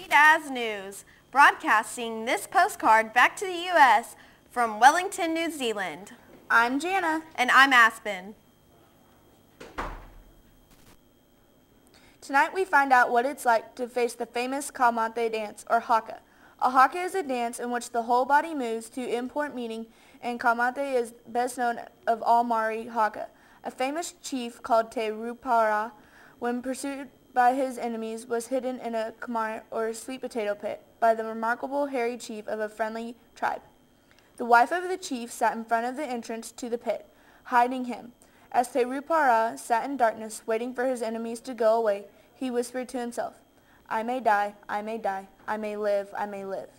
Sweet as news, broadcasting this postcard back to the U.S. from Wellington, New Zealand. I'm Jana. And I'm Aspen. Tonight we find out what it's like to face the famous Kamate dance, or haka. A haka is a dance in which the whole body moves to import meaning, and Kamate is best known of all Maori haka. A famous chief called Te Rupara, when pursued by his enemies, was hidden in a kamare, or sweet potato pit, by the remarkable hairy chief of a friendly tribe. The wife of the chief sat in front of the entrance to the pit, hiding him. As Te Rupara sat in darkness, waiting for his enemies to go away, he whispered to himself, "I may die, I may die, I may live, I may live."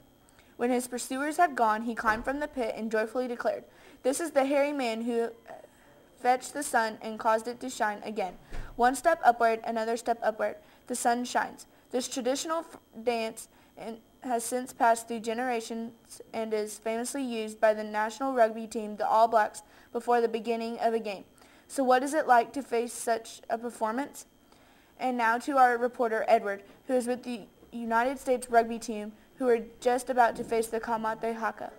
When his pursuers had gone, he climbed from the pit and joyfully declared, "This is the hairy man who fetched the sun and caused it to shine again. One step upward, another step upward, the sun shines." This traditional dance has since passed through generations and is famously used by the national rugby team, the All Blacks, before the beginning of a game. So what is it like to face such a performance? And now to our reporter, Edward, who is with the United States rugby team, who are just about to face the Kamate haka.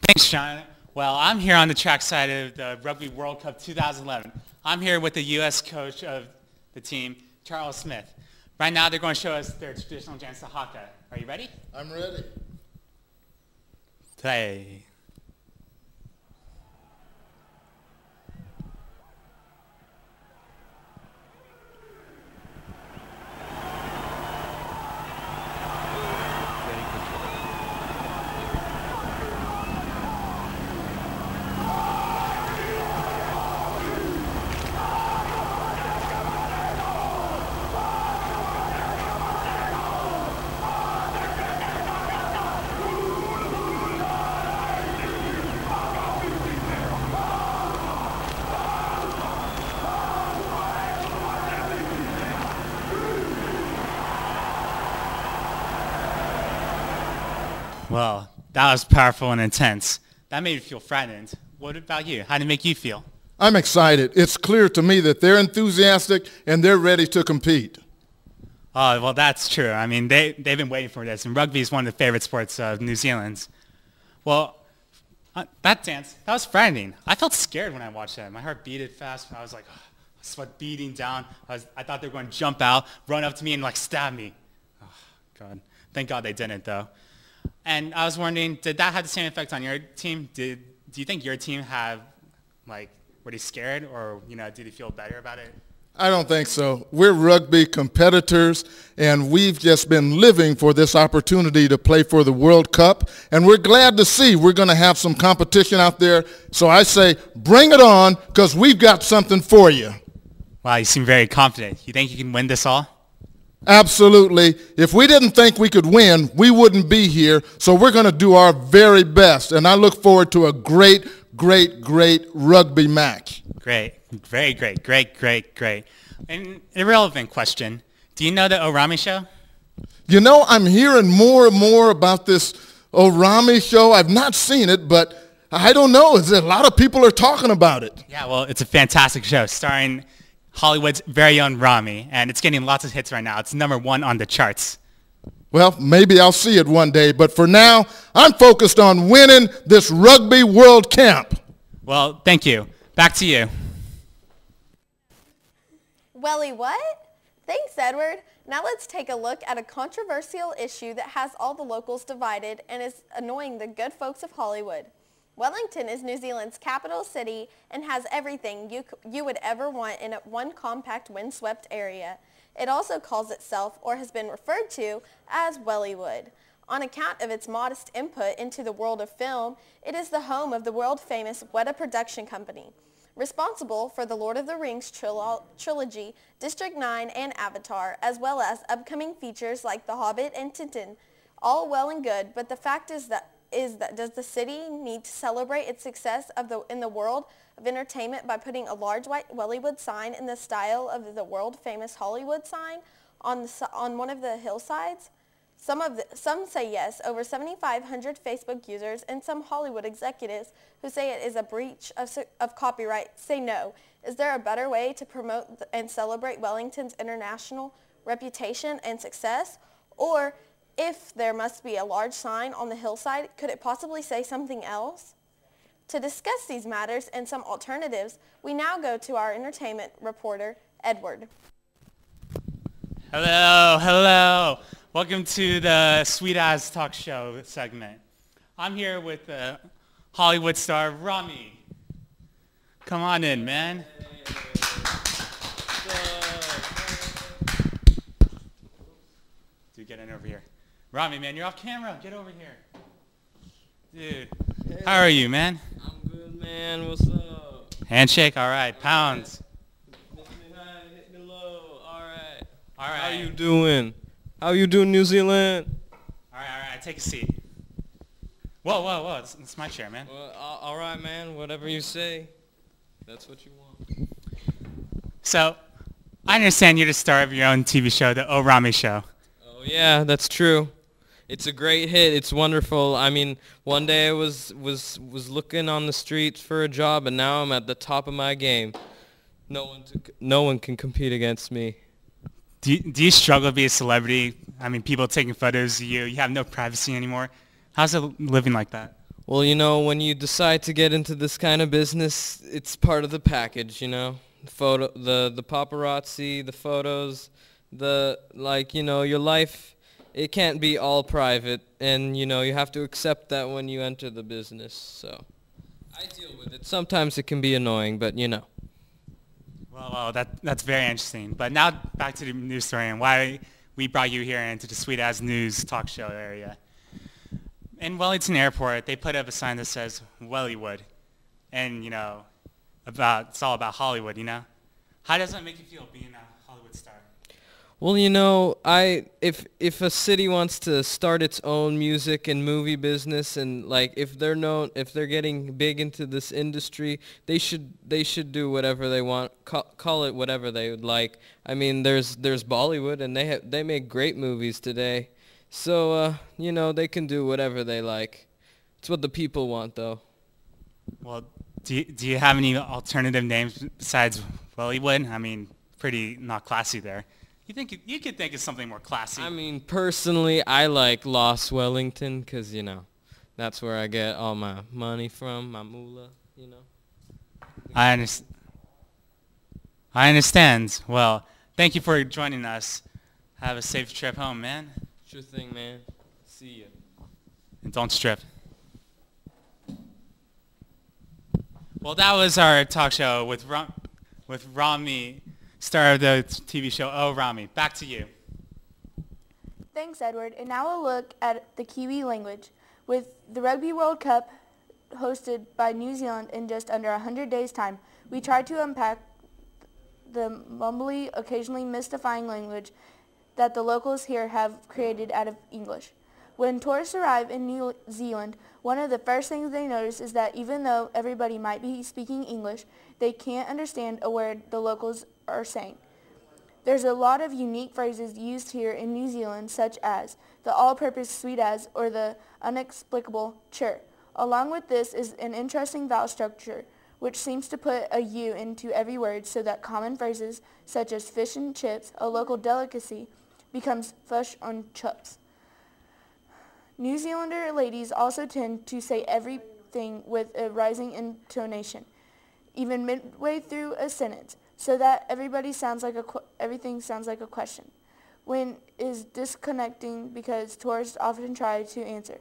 Thanks, Sean. Well, I'm here on the track side of the Rugby World Cup 2011. I'm here with the U.S. coach of the team, Charles Smith. Right now, they're going to show us their traditional dance, the haka. Are you ready? I'm ready. Play. Well, that was powerful and intense. That made me feel frightened. What about you? How did it make you feel? I'm excited. It's clear to me that they're enthusiastic and they're ready to compete. Oh, well, that's true. I mean, they've been waiting for this, and rugby is one of the favorite sports of New Zealand's. Well, that dance, that was frightening. I felt scared when I watched that. My heart beated fast. I was like, oh, sweat beating down. I thought they were going to jump out, run up to me, and like stab me. Oh, God. Thank God they didn't, though. And I was wondering, did that have the same effect on your team? Do you think your team were they scared, or did they feel better about it? I don't think so. We're rugby competitors, and we've just been living for this opportunity to play for the World Cup, and we're glad to see we're going to have some competition out there. So I say, bring it on, because we've got something for you. Wow, you seem very confident. You think you can win this all? Absolutely. If we didn't think we could win, we wouldn't be here. So we're going to do our very best. And I look forward to a great, great, great rugby match. Great. Very great. Great. An irrelevant question. Do you know the Orami show? I'm hearing more and more about this Orami show. I've not seen it, but I don't know. A lot of people are talking about it. Yeah, well, it's a fantastic show starring Hollywood's very own Rami, and it's getting lots of hits right now. It's #1 on the charts. Well, maybe I'll see it one day, but for now, I'm focused on winning this Rugby World Camp. Well, thank you. Back to you. Welly what? Thanks, Edward. Now let's take a look at a controversial issue that has all the locals divided and is annoying the good folks of Hollywood. Wellington is New Zealand's capital city and has everything you would ever want in one compact windswept area. It also calls itself, or has been referred to, as Wellywood. On account of its modest input into the world of film, it is the home of the world-famous Weta production company, responsible for the Lord of the Rings trilogy, District 9, and Avatar, as well as upcoming features like The Hobbit and Tintin. All well and good, but the fact is that does the city need to celebrate its success in the world of entertainment by putting a large white Wellywood sign in the style of the world-famous Hollywood sign on one of the hillsides? Some say yes, over 7,500 Facebook users, and some Hollywood executives who say it is a breach of copyright say no. Is there a better way to promote and celebrate Wellington's international reputation and success? Or if there must be a large sign on the hillside, could it possibly say something else? To discuss these matters and some alternatives, we now go to our entertainment reporter, Edward. Hello, hello. Welcome to the Sweet As Talk Show segment. I'm here with Hollywood star Rami. Come on in, man. Dude, get in over here. Rami, man, you're off camera. Get over here. Dude, how are you, man? I'm good, man. What's up? Handshake? All right. Pounds. Hit me high, hit me low. All right. All right. How you doing? How you doing, New Zealand? All right. Take a seat. Whoa. It's my chair, man. Well, all right, man. Whatever you say. That's what you want. So, I understand you're the star of your own TV show, the O Rami Show. Oh, yeah, that's true. It's a great hit. It's wonderful. I mean, one day I was looking on the streets for a job, and now I'm at the top of my game. No one can compete against me. Do you struggle to be a celebrity? I mean, people taking photos of you. You have no privacy anymore. How's it living like that? Well, when you decide to get into this kind of business, it's part of the package, The paparazzi, the photos, your life. It can't be all private, and you have to accept that when you enter the business. So I deal with it. Sometimes it can be annoying, but Well, that's very interesting. But now back to the news story and why we brought you here into the Sweet As News talk show area. In Wellington Airport, they put up a sign that says Wellywood, and it's all about Hollywood. How does that make you feel being a Hollywood star? Well, if a city wants to start its own music and movie business, and if they're getting big into this industry, they should do whatever they want, call it whatever they would like. I mean, there's Bollywood, and they make great movies today, so they can do whatever they like. It's what the people want, though. Well, do you have any alternative names besides Wellywood? I mean, pretty not classy there. You could think of something more classy. I mean, personally, I like Lost Wellington because, that's where I get all my money from, my moolah, I understand. Well, thank you for joining us. Have a safe trip home, man. Sure thing, man. See ya. And don't strip. Well, that was our talk show with Rami, star of the TV show Oh Rami. Back to you. Thanks, Edward. And now a look at the Kiwi language. With the Rugby World Cup hosted by New Zealand in just under 100 days' time, we tried to unpack the mumbly, occasionally mystifying language that the locals here have created out of English. When tourists arrive in New Zealand, one of the first things they notice is that even though everybody might be speaking English, they can't understand a word the locals are saying. There's a lot of unique phrases used here in New Zealand, such as the all-purpose sweet as or the inexplicable chur. Along with this is an interesting vowel structure, which seems to put a U into every word so that common phrases such as fish and chips, a local delicacy, becomes fish and chips. New Zealander ladies also tend to say everything with a rising intonation, even midway through a sentence, so that everything sounds like a question. When is disconnecting because tourists often try to answer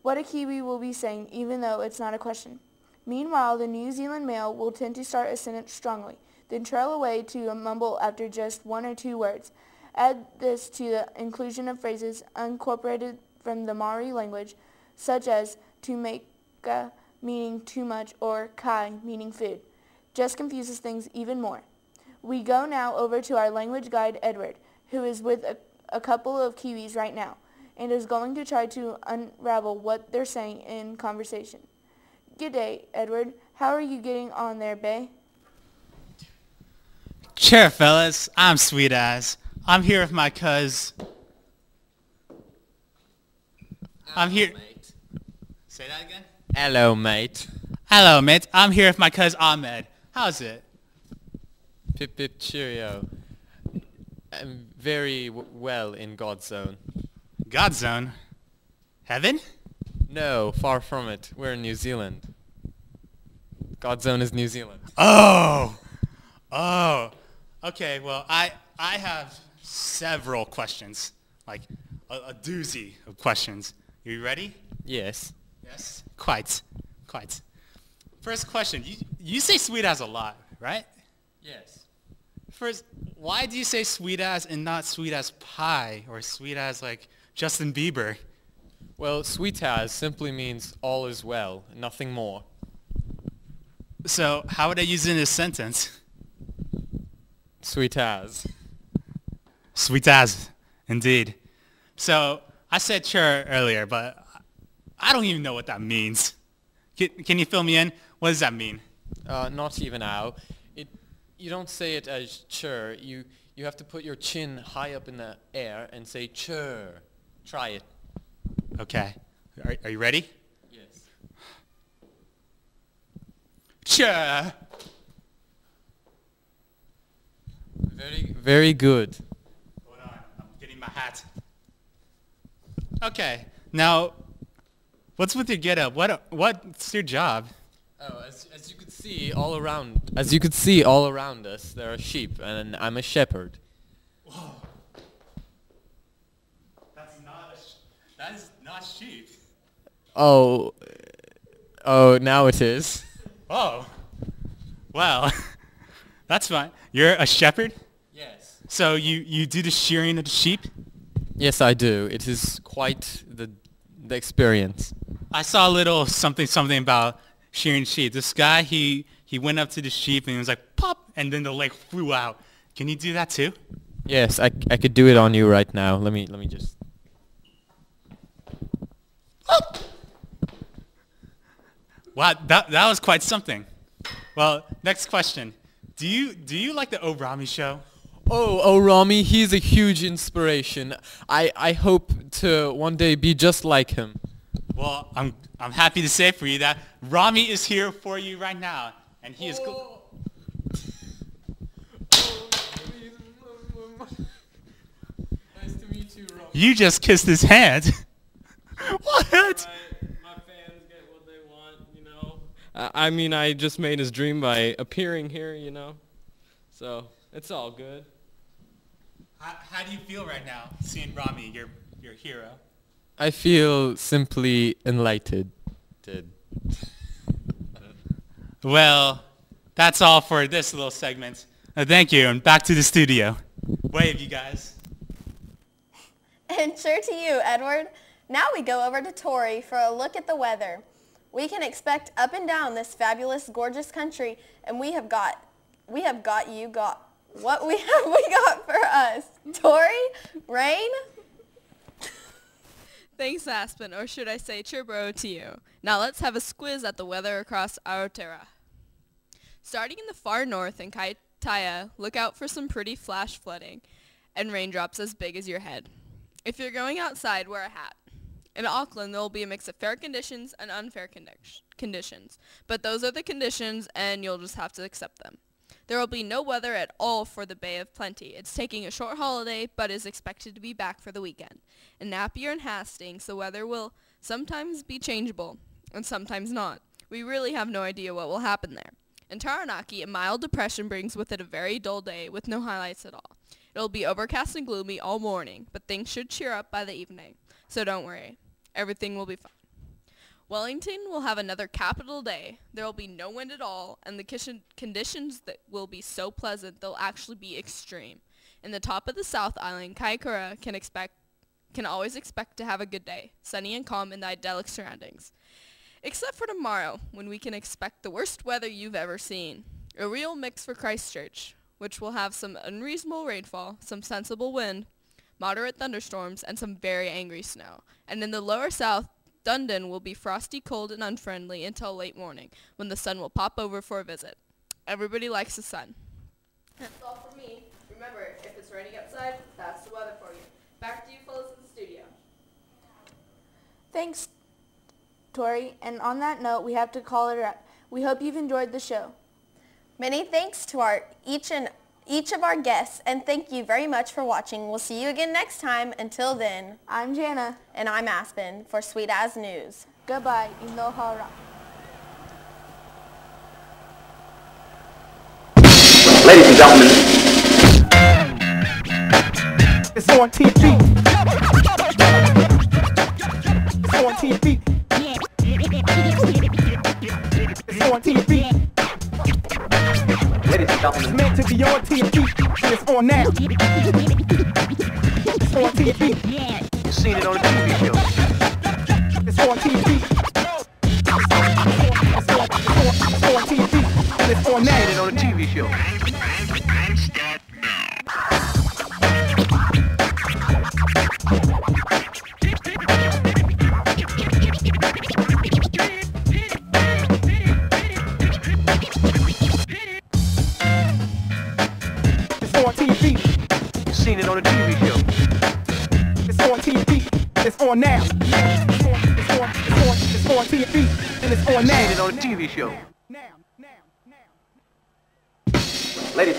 what a Kiwi will be saying even though it's not a question. Meanwhile, the New Zealand male will tend to start a sentence strongly, then trail away to a mumble after just one or two words. Add this to the inclusion of phrases incorporated from the Maori language, such as to make meaning too much or kai meaning food. Just confuses things even more. We go now over to our language guide, Edward, who is with a couple of Kiwis right now and is going to try to unravel what they're saying in conversation. G'day, Edward. How are you getting on there, bae? Sure, fellas. I'm Sweet As. I'm here with my cuz. I'm here. Mate. Say that again? Hello, mate. Hello, mate. I'm here with my cousin Ahmed. How's it? Pip pip cheerio. I'm very well in God's zone. God zone? Heaven? No, far from it. We're in New Zealand. God's zone is New Zealand. Oh! Oh. Okay, well, I have several questions. Like, a doozy of questions. You ready? Yes. Yes? Quite. First question. You say sweet as a lot, right? Yes. First, why do you say sweet as and not sweet as pie or sweet as like Justin Bieber? Well, sweet as simply means all is well, nothing more. So how would I use it in a sentence? Sweet as. Sweet as, indeed. So I said sure earlier, but I don't even know what that means. Can you fill me in? What does that mean? Not even now. You don't say it as chur. You have to put your chin high up in the air and say chur. Try it. Okay. Are you ready? Yes. Sure. Very good. Hold on, I'm getting my hat. Okay. Now, what's with your getup? What's your job? Oh, as you could see all around us, there are sheep, and I'm a shepherd. Whoa. That is not sheep. Oh, now it is. Oh. Well, that's fine. You're a shepherd? Yes. So you do the shearing of the sheep? Yes, I do. It is quite the experience. I saw a little something about shearing sheep. This guy, he went up to the sheep and he was like, pop, and then the leg flew out. Can you do that too? Yes, I could do it on you right now. Let me just. Wow, that was quite something. Well, next question. Do you like the O'Rami show? Oh, Rami, he's a huge inspiration. I hope to one day be just like him. Well, I'm happy to say for you that Rami is here for you right now, and he is. Nice to meet you, Rami. You just kissed his hand. What? My fans get what they want, you know. I mean, I just made his dream by appearing here, you know. So it's all good. How do you feel right now, seeing Rami, your hero? I feel simply enlightened. Well, that's all for this little segment. Thank you, and back to the studio. Wave, you guys. And sure to you, Edward. Now we go over to Tori for a look at the weather. We can expect up and down this fabulous, gorgeous country, and we have got what we got for us. Tori, rain? Thanks, Aspen, or should I say Chibro to you. Now let's have a squiz at the weather across Aotearoa. Starting in the far north in Kaitaia, look out for some pretty flash flooding and raindrops as big as your head. If you're going outside, wear a hat. In Auckland, there will be a mix of fair conditions and unfair conditions, but those are the conditions and you'll just have to accept them. There will be no weather at all for the Bay of Plenty. It's taking a short holiday, but is expected to be back for the weekend. In Napier and Hastings, the weather will sometimes be changeable, and sometimes not. We really have no idea what will happen there. In Taranaki, a mild depression brings with it a very dull day with no highlights at all. It will be overcast and gloomy all morning, but things should cheer up by the evening. So don't worry. Everything will be fine. Wellington will have another capital day. There will be no wind at all, and the conditions that will be so pleasant they'll actually be extreme. In the top of the South Island, Kaikoura can always expect to have a good day, sunny and calm in the idyllic surroundings. Except for tomorrow, when we can expect the worst weather you've ever seen. A real mix for Christchurch, which will have some unreasonable rainfall, some sensible wind, moderate thunderstorms, and some very angry snow. And in the lower south, Dunedin will be frosty, cold, and unfriendly until late morning, when the sun will pop over for a visit. Everybody likes the sun. That's all for me. Remember, if it's raining outside, that's the weather for you. Back to you fellas in the studio. Thanks, Tori. And on that note, we have to call it a wrap. We hope you've enjoyed the show. Many thanks to each of our guests, and thank you very much for watching. We'll see you again next time. Until then, I'm Jana. And I'm Aspen for Sweet As News. Goodbye. Aloha ra. Ladies and gentlemen, it's on TV. It's on TV. It's on TV. ladies and gentlemen, It's meant to be on TV. And it's on now. It's on TV. you've seen it on a TV show. It's on TV. It's on TV. And it's on Seen it now. on a TV show. It's on TV. You've seen it on a TV show. It's on TV. It's on now. It's on TV. And it's on Seen now. it on a TV show. Now. Ladies